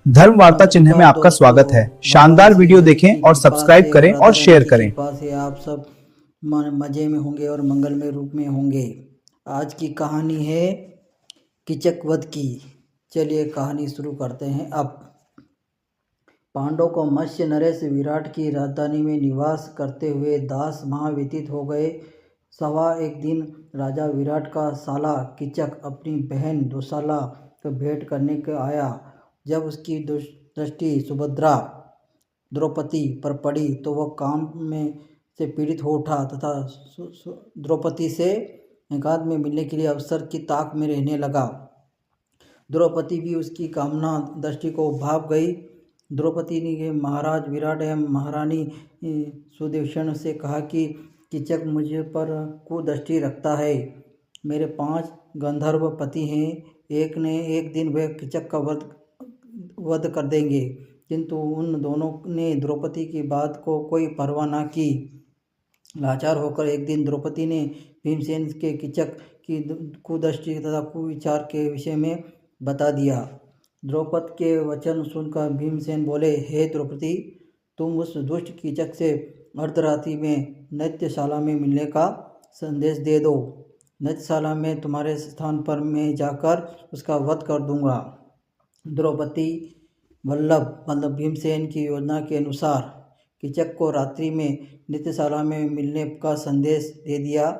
धर्म वार्ता चिन्ह में आपका स्वागत है। शानदार वीडियो देखें और सब्सक्राइब करें और शेयर करें। कृपा से आप सब मजे में होंगे और मंगलमय रूप में होंगे। आज की कहानी है कीचक वध की। चलिए कहानी शुरू करते हैं। अब पांडवों को मत्स्य नरेश विराट की राजधानी में निवास करते हुए 10 माह व्यतीत हो गए। सवा एक दिन राजा विराट का साला कीचक अपनी बहन दुशाला को भेंट करने को आया। जब उसकी दृष्टि सुभद्रा द्रौपदी पर पड़ी तो वह काम में से पीड़ित हो उठा तथा द्रौपदी से एकांत में मिलने के लिए अवसर की ताक में रहने लगा। द्रौपदी भी उसकी कामना दृष्टि को भाप गई। द्रौपदी ने महाराज विराट एवं महारानी सुदेशन से कहा कि कीचक मुझे पर कुदृष्टि रखता है। मेरे 5 गंधर्व पति हैं, एक ने एक दिन वह कीचक का वध कर देंगे। किंतु उन दोनों ने द्रौपदी की बात को कोई परवाह न की। लाचार होकर एक दिन द्रौपदी ने भीमसेन के कीचक की कुदृष्टि तथा कुविचार के विषय में बता दिया। द्रौपदी के वचन सुनकर भीमसेन बोले, हे द्रौपदी, तुम उस दुष्ट कीचक से अर्धरात्रि में नृत्यशाला में मिलने का संदेश दे दो। नृत्यशाला में तुम्हारे स्थान पर मैं जाकर उसका वध कर दूंगा। द्रौपदी वल्लभ मतलब भीमसेन की योजना के अनुसार कीचक को रात्रि में नृत्यशाला में मिलने का संदेश दे दिया।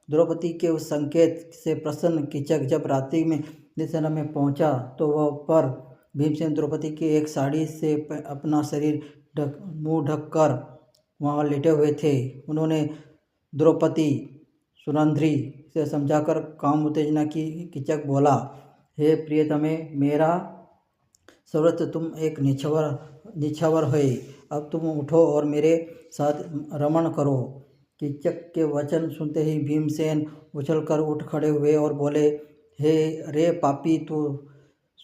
द्रौपदी के उस संकेत से प्रसन्न कीचक जब रात्रि में नृत्यशाला में पहुंचा तो वह पर भीमसेन द्रौपदी की एक साड़ी से अपना शरीर मुंह ढककर वहां लेटे हुए थे। उन्होंने द्रौपदी सुरंध्री से समझाकर काम उत्तेजना की। कीचक बोला, हे प्रियतमे, मेरा सर्वत्र तुम एक निछावर है। अब तुम उठो और मेरे साथ रमण करो। कीचक के वचन सुनते ही भीमसेन उछलकर उठ खड़े हुए और बोले, हे रे पापी, तू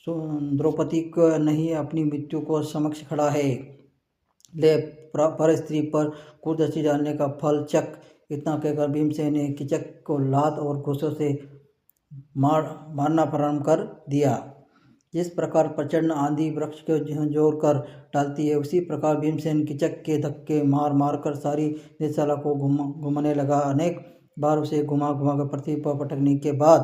द्रौपदी को नहीं अपनी मृत्यु को समक्ष खड़ा है। ले पर स्त्री पर कुदृष्टि डालने का फल चक। इतना कहकर भीमसेन ने कीचक को लात और घूंसों से मारना प्रारंभ कर दिया। जिस प्रकार प्रचंड आंधी वृक्ष को झंझोर कर डालती है, उसी प्रकार भीमसेन कीचक के धक्के मार मार कर सारी नृत्यशाला को घुमाने लगा। अनेक बार उसे घुमा घुमा कर पृथ्वी पर पटकने के बाद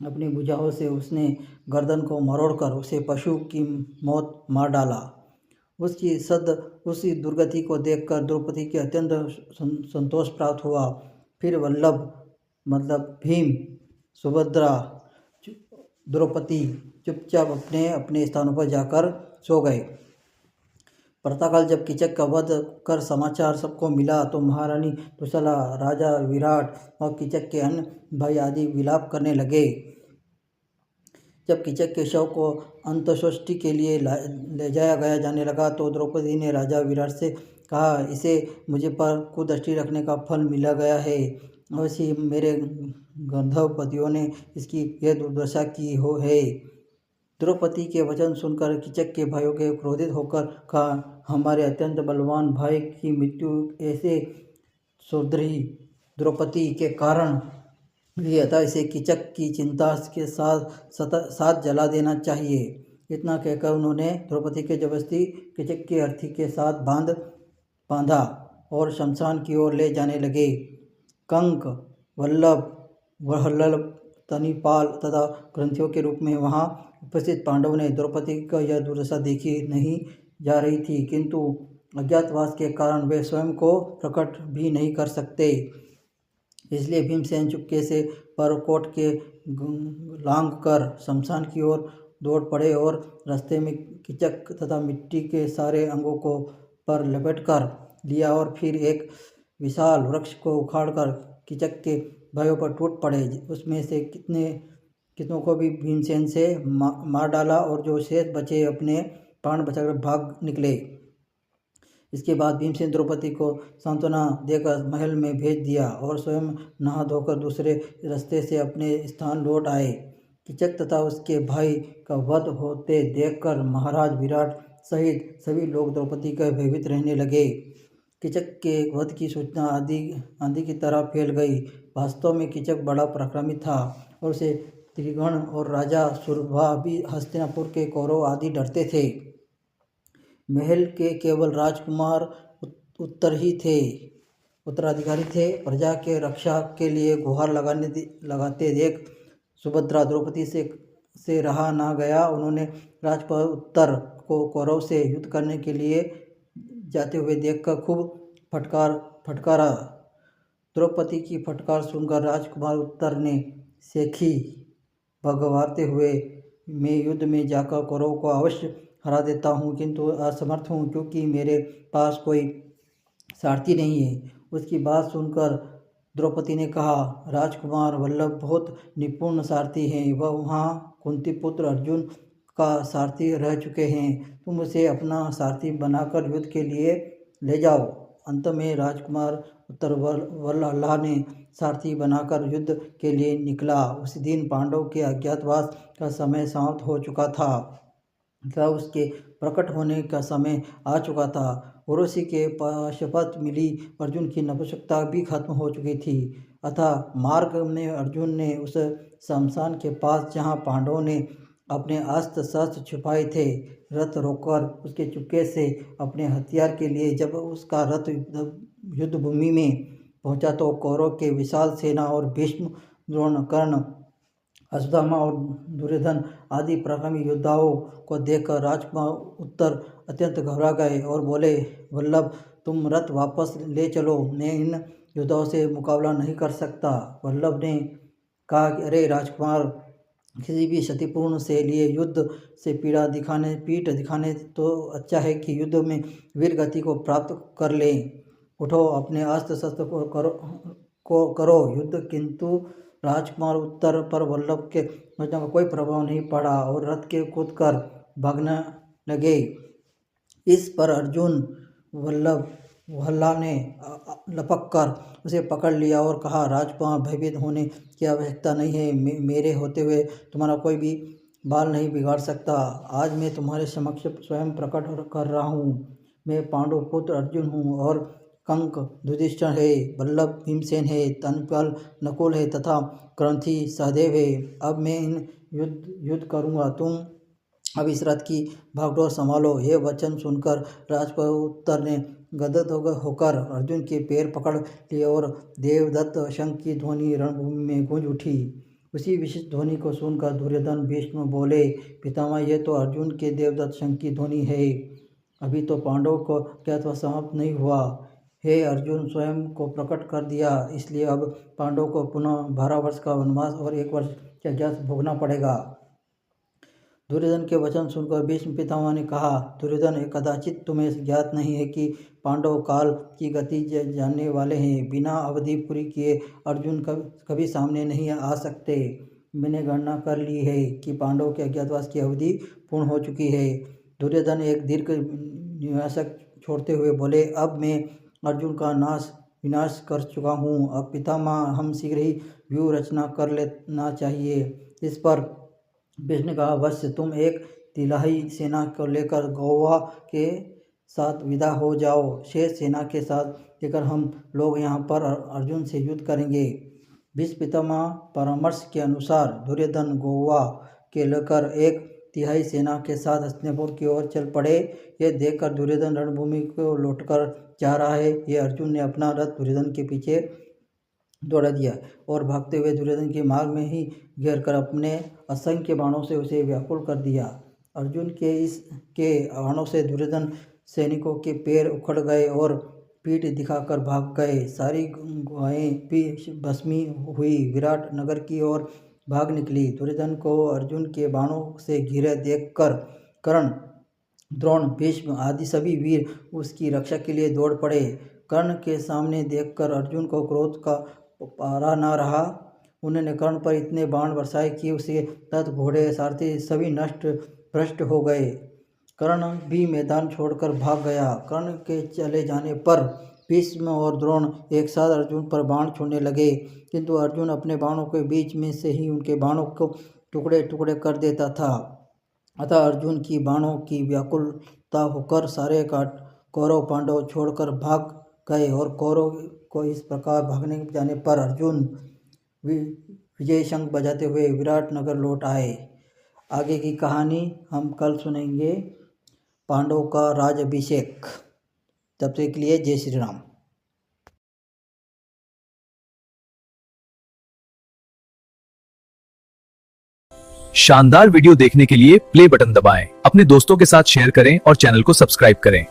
अपनी भुजाओं से उसने गर्दन को मरोड़कर उसे पशु की मौत मार डाला। उसी दुर्गति को देखकर द्रौपदी के अत्यंत संतोष प्राप्त हुआ। फिर वल्लभ मतलब भीम, सुभद्रा, द्रौपदी चुपचाप अपने अपने स्थानों पर जाकर सो गए। प्रातःकाल जब कीचक का वध कर समाचार सबको मिला तो महारानी दुशाला, राजा विराट और कीचक के अन्य भाई आदि विलाप करने लगे। जब कीचक के शव को अंत्येष्टि के लिए ले जाया जाने लगा तो द्रौपदी ने राजा विराट से कहा, इसे मुझे पर कुदृष्टि रखने का फल मिला गया है। अवश्य ही मेरे गंधर्व पतियों ने इसकी यह दुर्दशा की है। द्रौपदी के वचन सुनकर कीचक के भाइयों के क्रोधित होकर कहा, हमारे अत्यंत बलवान भाई की मृत्यु ऐसे सुदृढ़ द्रौपदी के कारण हुई, अतः इसे कीचक की चिंता के साथ जला देना चाहिए। इतना कहकर उन्होंने द्रौपदी के जबरदस्ती कीचक की अर्थी के साथ बांधा और शमशान की ओर ले जाने लगे। कंक, वल्लभ, वहल्लभ, तनिपाल तथा ग्रंथियों के रूप में वहां उपस्थित पांडवों ने द्रौपदी का यह दुर्दशा देखी नहीं जा रही थी, किंतु अज्ञातवास के कारण वे स्वयं को प्रकट भी नहीं कर सकते। इसलिए भीमसेन चुपके से परकोट के लांघ कर शमशान की ओर दौड़ पड़े और रास्ते में कीचक तथा मिट्टी के सारे अंगों को पर लपेट कर लिया और फिर एक विशाल वृक्ष को उखाड़कर कीचक के भाइयों पर टूट पड़े। उसमें से कितनों को भी भीमसेन से मार डाला और जो शेष बचे अपने प्राण बचाकर भाग निकले। इसके बाद भीमसेन द्रौपदी को सांत्वना देकर महल में भेज दिया और स्वयं नहा धोकर दूसरे रास्ते से अपने स्थान लौट आए। कीचक तथा उसके भाई का वध होते देखकर महाराज विराट सहित सभी लोग द्रौपदी का भयभीत रहने लगे। कीचक के वध की सूचना आंधी की तरह फैल गई। वास्तव में कीचक बड़ा पराक्रमी था और उसे त्रिगण और राजा सुरभा भी हस्तिनापुर के कौरव आदि डरते थे। महल के केवल राजकुमार उत्तराधिकारी थे। प्रजा के रक्षा के लिए गुहार लगाते देख सुभद्रा द्रौपदी से रहा ना गया। उन्होंने राजकुमार उत्तर को कौरव से युद्ध करने के लिए जाते हुए देखकर खूब फटकारा। द्रौपदी की फटकार सुनकर राजकुमार उत्तर ने सेखी भगवाते हुए, मैं युद्ध में जाकर कौरव को अवश्य हरा देता हूँ, किंतु असमर्थ हूँ क्योंकि मेरे पास कोई सारथी नहीं है। उसकी बात सुनकर द्रौपदी ने कहा, राजकुमार वल्लभ बहुत निपुण सारथी हैं। वह वहाँ कुंती पुत्र अर्जुन का सारथी रह चुके हैं। तुम उसे अपना सारथी बनाकर युद्ध के लिए ले जाओ। अंत में राजकुमार उत्तर वल्लभ ने सारथी बनाकर युद्ध के लिए निकला। उस दिन पांडव के अज्ञातवास का समय समाप्त हो चुका था तथा उसके प्रकट होने का समय आ चुका था। उर्वशी के शपथ मिली अर्जुन की नपुंसकता भी खत्म हो चुकी थी। अतः मार्ग में अर्जुन ने उस शमशान के पास जहाँ पांडवों ने अपने अस्त्र शस्त्र छुपाए थे, रथ रोककर उसके चुपके से अपने हथियार के लिए जब उसका रथ युद्ध भूमि में पहुंचा तो कौरव के विशाल सेना और भीष्म, द्रोण, कर्ण, अश्वत्थामा और दुर्योधन आदि पराक्रमी योद्धाओं को देखकर राजकुमार उत्तर अत्यंत घबरा गए और बोले, वल्लभ तुम रथ वापस ले चलो, मैं इन योद्धाओं से मुकाबला नहीं कर सकता। वल्लभ ने कहा कि अरे राजकुमार, किसी भी क्षतिपूर्ण से लिए युद्ध से पीठ दिखाने तो अच्छा है कि युद्ध में वीर गति को प्राप्त कर लें। उठो, अपने अस्त्र शस्त्र को करो युद्ध। किंतु राजकुमार उत्तर पर वल्लभ के वचनों का कोई प्रभाव नहीं पड़ा और रथ के कूदकर भागने लगे। इस पर अर्जुन वल्लभ ने लपक कर उसे पकड़ लिया और कहा, राजकुमार भयभीत होने की आवश्यकता नहीं है। मेरे होते हुए तुम्हारा कोई भी बाल नहीं बिगाड़ सकता। आज मैं तुम्हारे समक्ष स्वयं प्रकट कर रहा हूँ। मैं पांडु पुत्र अर्जुन हूँ और कंक युधिष्ठिर है, वल्लभ भीमसेन है, तनपाल नकुल है तथा क्रंथी सहदेव है। अब मैं इन युद्ध करूँगा, तुम अब इस रथ की भागदौड़ संभालो। ये वचन सुनकर राजकुमार उत्तर ने गदगद होकर अर्जुन के पैर पकड़ लिए और देवदत्त शंख की ध्वनि रणभूमि में गूंज उठी। उसी विशिष्ट ध्वनि को सुनकर दुर्योधन भीष्म बोले, पितामह, यह तो अर्जुन के देवदत्त शंख की ध्वनि है। अभी तो पांडवों को अज्ञातवास समाप्त नहीं हुआ है। अर्जुन स्वयं को प्रकट कर दिया, इसलिए अब पांडवों को पुनः 12 वर्ष का वनवास और 1 वर्ष का अज्ञातवास भोगना पड़ेगा। दुर्योधन के वचन सुनकर भीष्म पितामह ने कहा, दुर्योधन, कदाचित तुम्हें ज्ञात नहीं है कि पांडव काल की गति जानने वाले हैं। बिना अवधि पूरी किए अर्जुन कभी सामने नहीं आ सकते। मैंने गणना कर ली है कि पांडव के अज्ञातवास की अवधि पूर्ण हो चुकी है। दुर्योधन एक दीर्घ निश्वास छोड़ते हुए बोले, अब मैं अर्जुन का विनाश कर चुका हूँ। अब पितामह, हम शीघ्र ही व्यूह रचना कर लेना चाहिए। इस पर भीष्म ने कहा, अवश्य, तुम एक तिहाई सेना को लेकर गौवा के साथ विदा हो जाओ। शेष सेना के साथ लेकर हम लोग यहाँ पर अर्जुन से युद्ध करेंगे। भीष्म पितामह परामर्श के अनुसार दुर्योधन गौवा के लेकर 1/3 सेना के साथ हस्तिनापुर की ओर चल पड़े। यह देखकर दुर्योधन रणभूमि को लौटकर जा रहा है, यह अर्जुन ने अपना रथ दुर्योधन के पीछे दौड़ा दिया और भागते हुए दुर्योधन के मार्ग में ही घेर कर अपने असंख्य बाणों से उसे व्याकुल कर दिया। अर्जुन के बाणों से दुर्योधन सैनिकों के पैर उखड़ गए और पीठ दिखाकर भाग गए। सारी गुहाएं भी भस्मी हुई विराट नगर की ओर भाग निकली। दुर्योधन को अर्जुन के बाणों से घिरे देखकर कर्ण, द्रोण, भीष्म आदि सभी वीर उसकी रक्षा के लिए दौड़ पड़े। कर्ण के सामने देखकर अर्जुन को क्रोध का पारा न रहा। उन्होंने कर्ण पर इतने बाण बरसाए कि उसे रथ, घोड़े, सारथी सभी नष्ट भ्रष्ट हो गए। कर्ण भी मैदान छोड़कर भाग गया। कर्ण के चले जाने पर भीष्म और द्रोण एक साथ अर्जुन पर बाण छोड़ने लगे, किंतु अर्जुन अपने बाणों के बीच में से ही उनके बाणों को टुकड़े टुकड़े कर देता था। अतः अर्जुन की बाणों की व्याकुलता होकर सारे कौरव पांडव छोड़कर भाग गए और कौरव को इस प्रकार भागने जाने पर अर्जुन विजय शंख बजाते हुए विराटनगर लौट आए। आगे की कहानी हम कल सुनेंगे। पांडवों का राज्याभिषेक। तब तक के लिए जय श्री राम। शानदार वीडियो देखने के लिए प्ले बटन दबाएं, अपने दोस्तों के साथ शेयर करें और चैनल को सब्सक्राइब करें।